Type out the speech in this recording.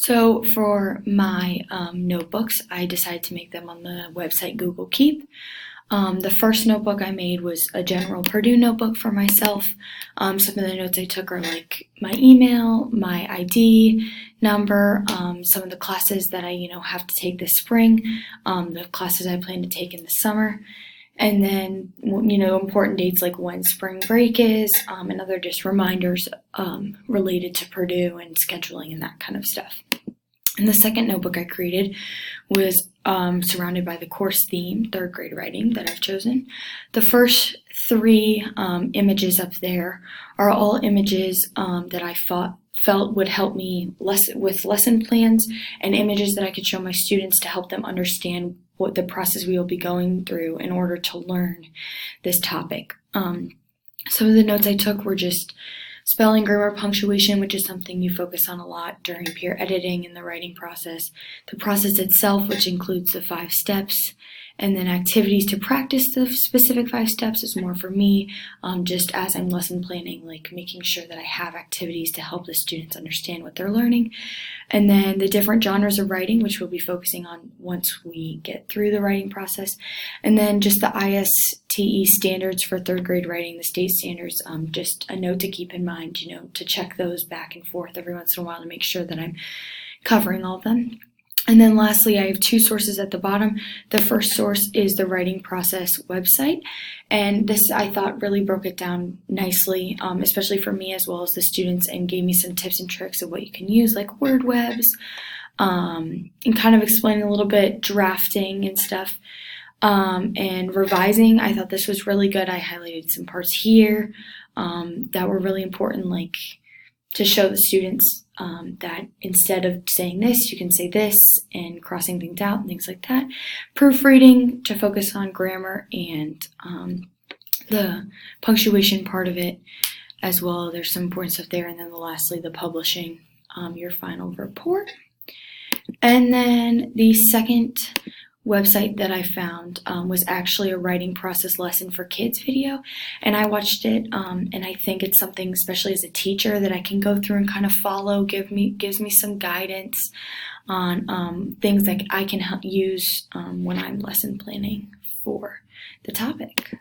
So for my notebooks, I decided to make them on the website Google Keep. The first notebook I made was a general Purdue notebook for myself. Some of the notes I took are like my email, my ID number, some of the classes that I have to take this spring, the classes I plan to take in the summer, and then important dates like when spring break is, and other just reminders related to Purdue and scheduling and that kind of stuff. And the second notebook I created was surrounded by the course theme, third grade writing, that I've chosen. The first three images up there are all images that I felt would help me with lesson plans, and images that I could show my students to help them understand what the process we will be going through in order to learn this topic. Some of the notes I took were just spelling, grammar, punctuation, which is something you focus on a lot during peer editing in the writing process. The process itself, which includes the 5 steps, and then activities to practice the specific 5 steps is more for me, just as I'm lesson planning, like making sure that I have activities to help the students understand what they're learning. And then the different genres of writing, which we'll be focusing on once we get through the writing process. And then just the ISTE standards for third grade writing, the state standards, just a note to keep in mind, to check those back and forth every once in a while to make sure that I'm covering all of them. And then lastly, I have 2 sources at the bottom. The first source is the writing process website, and this I thought really broke it down nicely, especially for me as well as the students, and gave me some tips and tricks of what you can use, like word webs, and kind of explaining a little bit drafting and stuff, and revising. I thought this was really good. I highlighted some parts here that were really important, like to show the students that instead of saying this, you can say this, and crossing things out and things like that. Proofreading to focus on grammar and the punctuation part of it as well. There's some important stuff there. And then lastly, the publishing your final report. And then the second website that I found was actually a writing process lesson for kids video, and I watched it, and I think it's something, especially as a teacher, that I can go through and kind of follow. Gives me some guidance on things that I can use when I'm lesson planning for the topic.